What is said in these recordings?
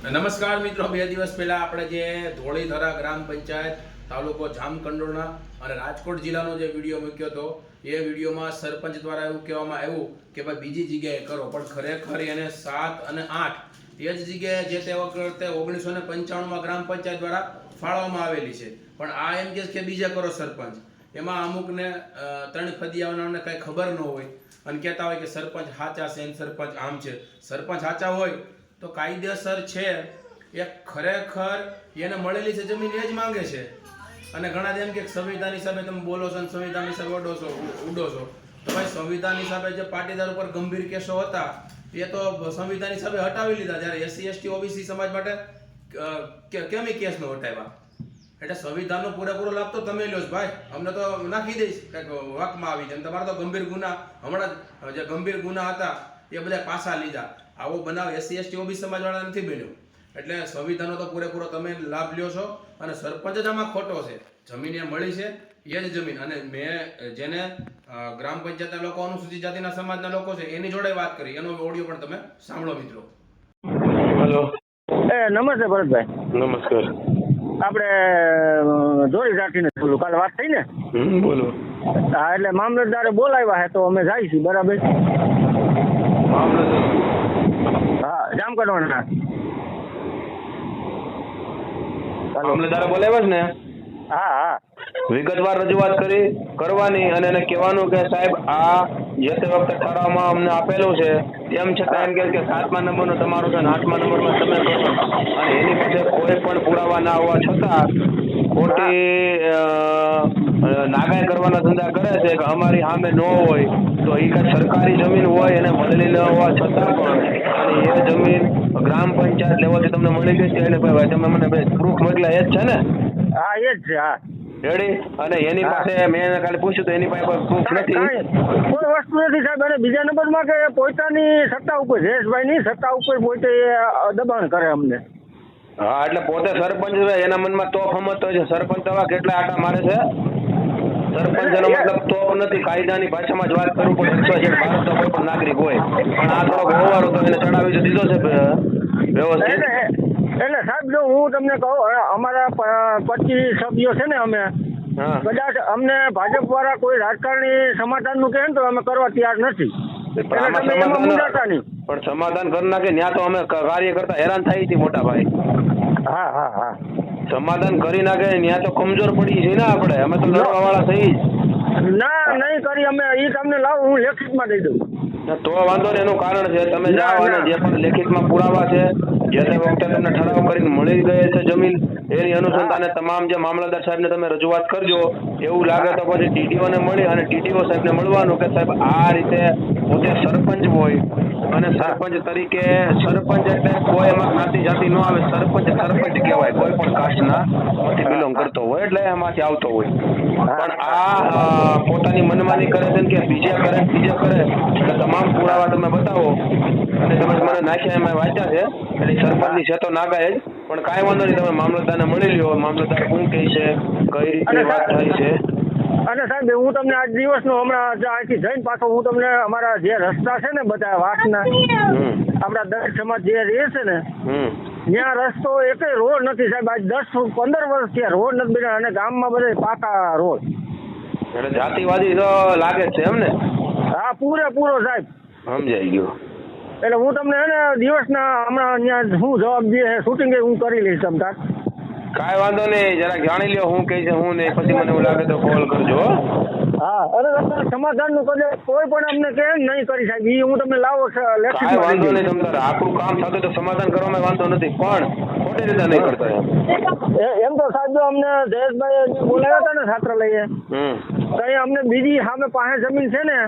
નમસ્કાર મિત્રો, 2 દિવસ પહેલા આપણે જે ધોળીધરા ગ્રામ પંચાયત તાલુકો જામકંડોરણા અને રાજકોટ જિલ્લાનો જે વિડીયો મૂક્યો હતો એ વિડીયોમાં સરપંચ દ્વારા એવું કહેવામાં આવ્યું કે ભાઈ બીજી જગ્યાએ કરો, પણ ખરેખર એને 7 અને 8 એ જ જગ્યાએ જે તે વખતે 1995માં ગ્રામ પંચાયત દ્વારા ફાળવવામાં આવેલી છે. પણ આ એમ કે બીજા કરો સરપંચ. એમાં અમુકને 3 ફદિયાઓને કંઈ ખબર ન હોય અને કહેતા હોય કે સરપંચ સાચા છે અને સરપંચ આમ છે. સરપંચ સાચા હોય તો કાયદેસર છે એ ખરેખર એને મળેલી છે જમીન એ જ માંગે છે. અને ઘણા એમ કે સંવિધાન હિસાબે તમે બોલો છો અને સંવિધાન હિસાબે ઉડો છો. તો ભાઈ સંવિધાન હિસાબે જે પાટીદાર ઉપર ગંભીર કેસો હતા એ તો સંવિધાન હિસાબે હટાવી લીધા, જ્યારે SC ST OBC સમાજ માટે કેમ કેસ ન હટાવ્યા? એટલે સંવિધાનનો પૂરેપૂરો લાભ તો તમે લો ભાઈ, અમને તો નાખી દઈશ કંઈક વાકમાં આવી જાય. તમારા તો ગંભીર ગુના હમણાં જે ગંભીર ગુના હતા એ બધા પાછા લીધા. આવો બનાવ SC ST OBC સમાજવાળા નથી બન્યો. એટલે સંવિધાનનો તો પૂરેપૂરો તમે લાભ લ્યો છો અને સરપંચ જ આમાં ખોટો છે. જમીન એ મળી છે એ જ જમીન. અને મેં જેને ગ્રામ પંચાયતના લોકો, અનુસૂચિત જાતિના સમાજના લોકો છે એની જોડે વાત કરી, એનો ઓડિયો પણ તમે સાંભળો મિત્રો. હેલો. નમસ્તે ભરતભાઈ. નમસ્કાર. આપણે જોડી રાખીને બોલું, કાલે વાત થઈ ને? બોલો. હા, એટલે મામલતદારે બોલાવ્યા છે તો અમે જાય છીએ. બરાબર? હા, જામકંડોરણા. મામલતદારે બોલાવ્યા છે ને? હા હા. વિગતવાર રજૂઆત કરવાની અને એને કહેવાનું કે સાહેબ આ જે તે વખતે ઠરાવમાં અમને આપેલું છે, તેમ છતાં એમ કે 7મા નંબરનો તમારો છે અને 8મા નંબરમાં તમે કરો, અને એની પાસે કોઈ પણ પુરાવા ના હોવા છતાં ખોટી નાગાઈ કરવાના ધંધા કરે છે કે અમારી સામે ન હોય તો એ કાંઈ સરકારી જમીન હોય એને મળેલી ન હોવા છતાં પણ, અને એ જમીન ગ્રામ પંચાયત લેવલથી તમને મળી ગઈ છે એટલે ભાઈ તમે મને પ્રૂફ મોકલ્યા એ જ છે ને? હા, એ જ છે. હા, રેડી. અને એની પાસે મેં એને ખાલી પૂછ્યું તો એની પાસે કોઈ પ્રૂફ નથી. કોઈ વસ્તુ નથી સાહેબ. અને બીજા નંબરમાં કે પોતાની સત્તા ઉપર, જયેશભાઈની સત્તા ઉપર પોતે દબાણ કરે અમને. હા, એટલે પોતે સરપંચ છે, એના મનમાં તોપ સમજતો હોય છે. સરપંચ આવા કેટલા આટા મારે છે? સરપંચ એનો મતલબ તોપ નથી. કાયદાની ભાષામાં જ વાત કરવું પડે. ભારતનો કોઈ પણ નાગરિક હોય, પણ આ થોડોક હોવારો તો એને ચડાવી દીધો છે વ્યવસ્થિત. એટલે સાહેબ જો હું તમને કહું, અમારા 25 સભ્યો છે ને, અમે કદાચ અમને ભાજપ વાળા કોઈ રાજકારણી સમાધાનનું કહે ને તો અમે કરવા તૈયાર નથી. પણ સમાધાન કરી નાખે ત્યાં તો અમે કાર્યકર્તા હેરાન થાય છે મોટા ભાઈ. હા હા હા. સમાધાન કરી નાખે ત્યાં તો કમજોર પડી છે ને આપણે. અમે તો લડવા વાળા થઈ જ ના, નહીં કરી. અમે એ તમને લાવો, હું લેખિતમાં દઈ દઉં. તો વાંધો ને, એનું કારણ છે તમે જાઓ અને જે પણ લેખિતમાં પુરાવા છે, જે તે વખતે તમને ઠરાવ કરીને મળી ગઈ છે જમીન, એની અનુસંધાને તમામ જે મામલતદાર સાહેબને તમે રજૂઆત કરજો. એવું લાગે તો પછી TDOને મળી અને TDO સાહેબને મળવાનું કે સાહેબ આ રીતે પોતે સરપંચ હોય અને સરપંચ તરીકે, સરપંચ એટલે કોઈ એમાં જ્ઞાતિ જાતિ ન આવે, સરપંચ સરપંચ કહેવાય, કોઈ પણ કાસ્ટના માંથી બિલોંગ કરતો હોય એટલે એમાંથી આવતો હોય. પણ આ પોતાની મનમાની કરે છે કે બીજે કરે એટલે તમામ પુરાવા તમે બતાવો અને તમે મને નાખ્યા એમાં વાંચ્યા છે એટલે સરપંચની છે તો નાગાય જ. પણ કાંઈ વાંધો નહીં, તમે મામલતદારને મળી લ્યો. મામલતદાર શું કહે છે, કઈ રીતની વાત થાય છે. અને સાહેબ હું તમને આજ દિવસનો હમણાં અહીંથી જઈને પાછો હું તમને અમારા જે રસ્તા છે ને બધા વાસના, આપણા દરેક સમાજ જે રહે છે ને ત્યાં રસ્તો એકેય રોડ નથી સાહેબ. આજ 10-15 વર્ષ થયા રોડ નથી બન્યા અને ગામમાં બધા પાકા રોડ. એટલે જાતિવાદી તો લાગે છે એમ ને? હા, પૂરેપૂરો સાહેબ. સમજાઈ ગયો. એટલે હું તમને એને દિવસના હમણાં ત્યાં શું જવાબ દે શૂટિંગ હું કરી લઈશ તમ તાર. કાંઈ વાંધો નહીં, જરાક જાણી લ્યો હું કહે છે હું નહીં, પછી મને એવું લાગે તો કોલ કરજો. હા, અરે સમાધાનનું કદાચ કોઈ પણ અમને કે નહીં કરી સાહેબ, એ હું તમને લાવો કાંઈ વાંધો નહીં, તમારે આપણું કામ થતું તો સમાધાન કરવામાં વાંધો નથી, પણ ખોટી રીતે નહીં કરતા એમ તો સાહેબ અમને જયેશભાઈ બોલાવ્યા હતા ને છાત્રાલયે, તો અમને બીજી સામે પાસે જમીન છે ને,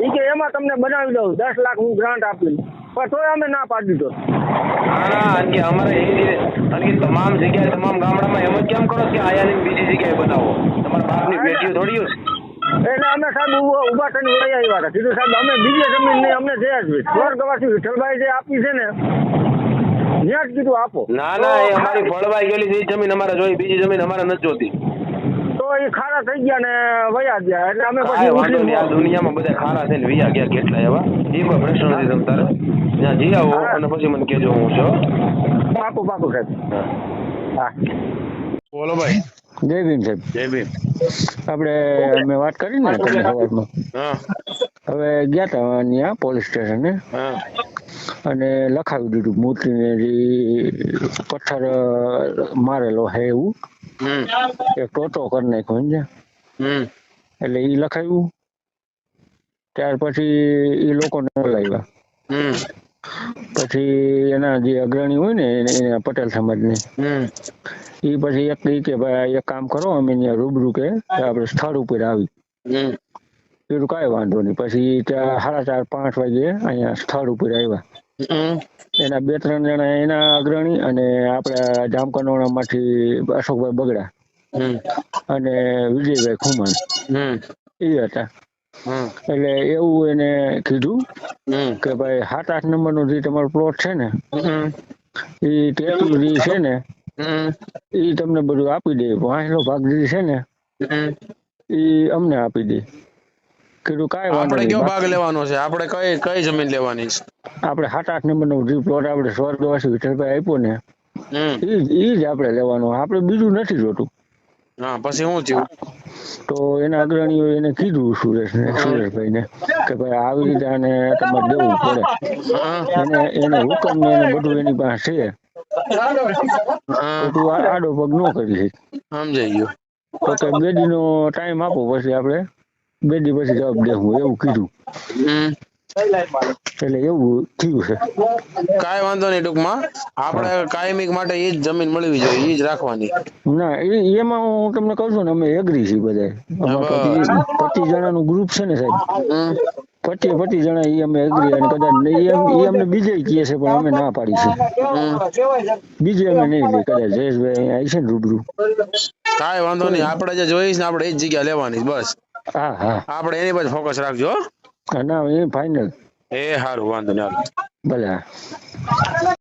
એ કે એમાં તમને બનાવી દઉં 10 લાખ હું ગ્રાન્ટ આપી, પણ તોય અમે ના પાડી દીધો. ના, અમારે તમામ જગ્યાએ, તમામ ગામડામાં એમ જ કેમ કરો કે આયાની બીજી જગ્યાએ બનાવો? તમારા બાપની પેટીઓ થોડી છે. એટલે અમે સાહેબ ઉભા થઈને વળી આવ્યા હતા. કીધું સાહેબ અમે બીજી જમીન નહીં, અમને જે સ્વર્ગવાસી વિઠ્ઠલભાઈ જે આપી છે ને ત્યાં જ કીધું આપો. ના, એ અમારી ફળવાઈ ગયેલી છે જમીન અમારે જોઈ, બીજી જમીન અમારે નથી જોતી. તો એ ખારા થઈ ગયા ને વયા ગયા એટલે અમે કાંઈ પછી વાંધો નહીં, આ ઉઠીને દુનિયામાં બધા ખારા થઈને વિયા ગયા કેટલા એવા, એ કોઈ પ્રશ્ન નથી. તમ તારે ત્યાં જઈ આવો અને પછી મને કહેજો હું છું. પાકું સાહેબ. હા બોલો ભાઈ. જય ભીમ સાહેબ. જય ભીમ. આપણે અમે વાત કરી ને તમને સવારમાં, હા હવે ગયા હતા ત્યાં પોલીસ સ્ટેશને હા અને લખાવી દીધું મૂર્તિને જે પથ્થર મારેલો હે એવું એક ટોટો કરી નાખ્યો સમજ્યા. એટલે એ લખાવ્યું. ત્યાર પછી એ લોકોને બોલાવ્યા. પછી એના જે અગ્રણી હોય ને એના પટેલ સમાજને એ પછી એક ઈ કે ભાઈ એક કામ કરો અમે ત્યાં રૂબરૂ કે આપણે સ્થળ ઉપર આવી. કીધું કાંઈ વાંધો નહીં. પછી ત્યાં 4:30-5 વાગે અહીંયા સ્થળ ઉપર આવ્યા. એના 2-3 જણા એના અગ્રણી અને આપણા જામકંડોરણા માંથી અશોકભાઈ બગડા અને વિજયભાઈ ખુમાણ એ હતા. એટલે એવું એને કીધું કે ભાઈ 7-8 નંબરનો જે તમારો પ્લોટ છે ને એ ટેટલું છે ને એ તમને બધું આપી દે. વાંસનો ભાગ જે છે ને એ અમને આપી દે. કીધું કાંઈ વાંધો નહીં. કયો ભાગ લેવાનો છે? આપણે કઈ જમીન લેવાની છે? આપણે 7-8 નંબરનો જે પ્લોટ આપણે સ્વર્ગવાસી વિઠ્ઠલભાઈ આપ્યો ને એ જ આપણે લેવાનો. આપણે બીજું નથી જોતું. હા પછી શું થયું? તો એના અગ્રણીઓ એને કીધું સુરેશભાઈ ને કે ભાઈ આવી રીતે આને તમારે દેવું પડે. એને હુકમ ને એને બધું એની પાસે છે. તો તું આડો પગ ન કરી. સમજાઈ ગયું. તો કે 2 દીનો ટાઈમ આપો પછી આપણે 2 દી પછી જવાબ દેવું એવું કીધું. એટલે એવું થયું છે. કાંઈ વાંધો નહીં. ટૂંકમાં આપણે કાયમિક માટે એ જ જમીન મળવી જોઈએ, એ જ રાખવાની. ના એમાં હું તમને કહું છું ને અમે એગ્રી છીએ બધા. 25 જણાનું ગ્રુપ છે ને સાહેબ, 25 જણા એ અમે એગ્રી. અને કદાચ એ અમને બીજે કહે છે પણ અમે ના પાડી છે. બીજે અમે નહીં લઈ. કદાચ જયેશભાઈ અહીંયા આવી છે ને રૂબરૂ. કાંઈ વાંધો નહીં. આપણે જે જોઈશ ને આપણે એ જ જગ્યા લેવાની બસ. હા આપણે એની પર ફોકસ રાખજો. ના એ ફાઇનલ. એ સારું, વાંધો નહીં. ભલે.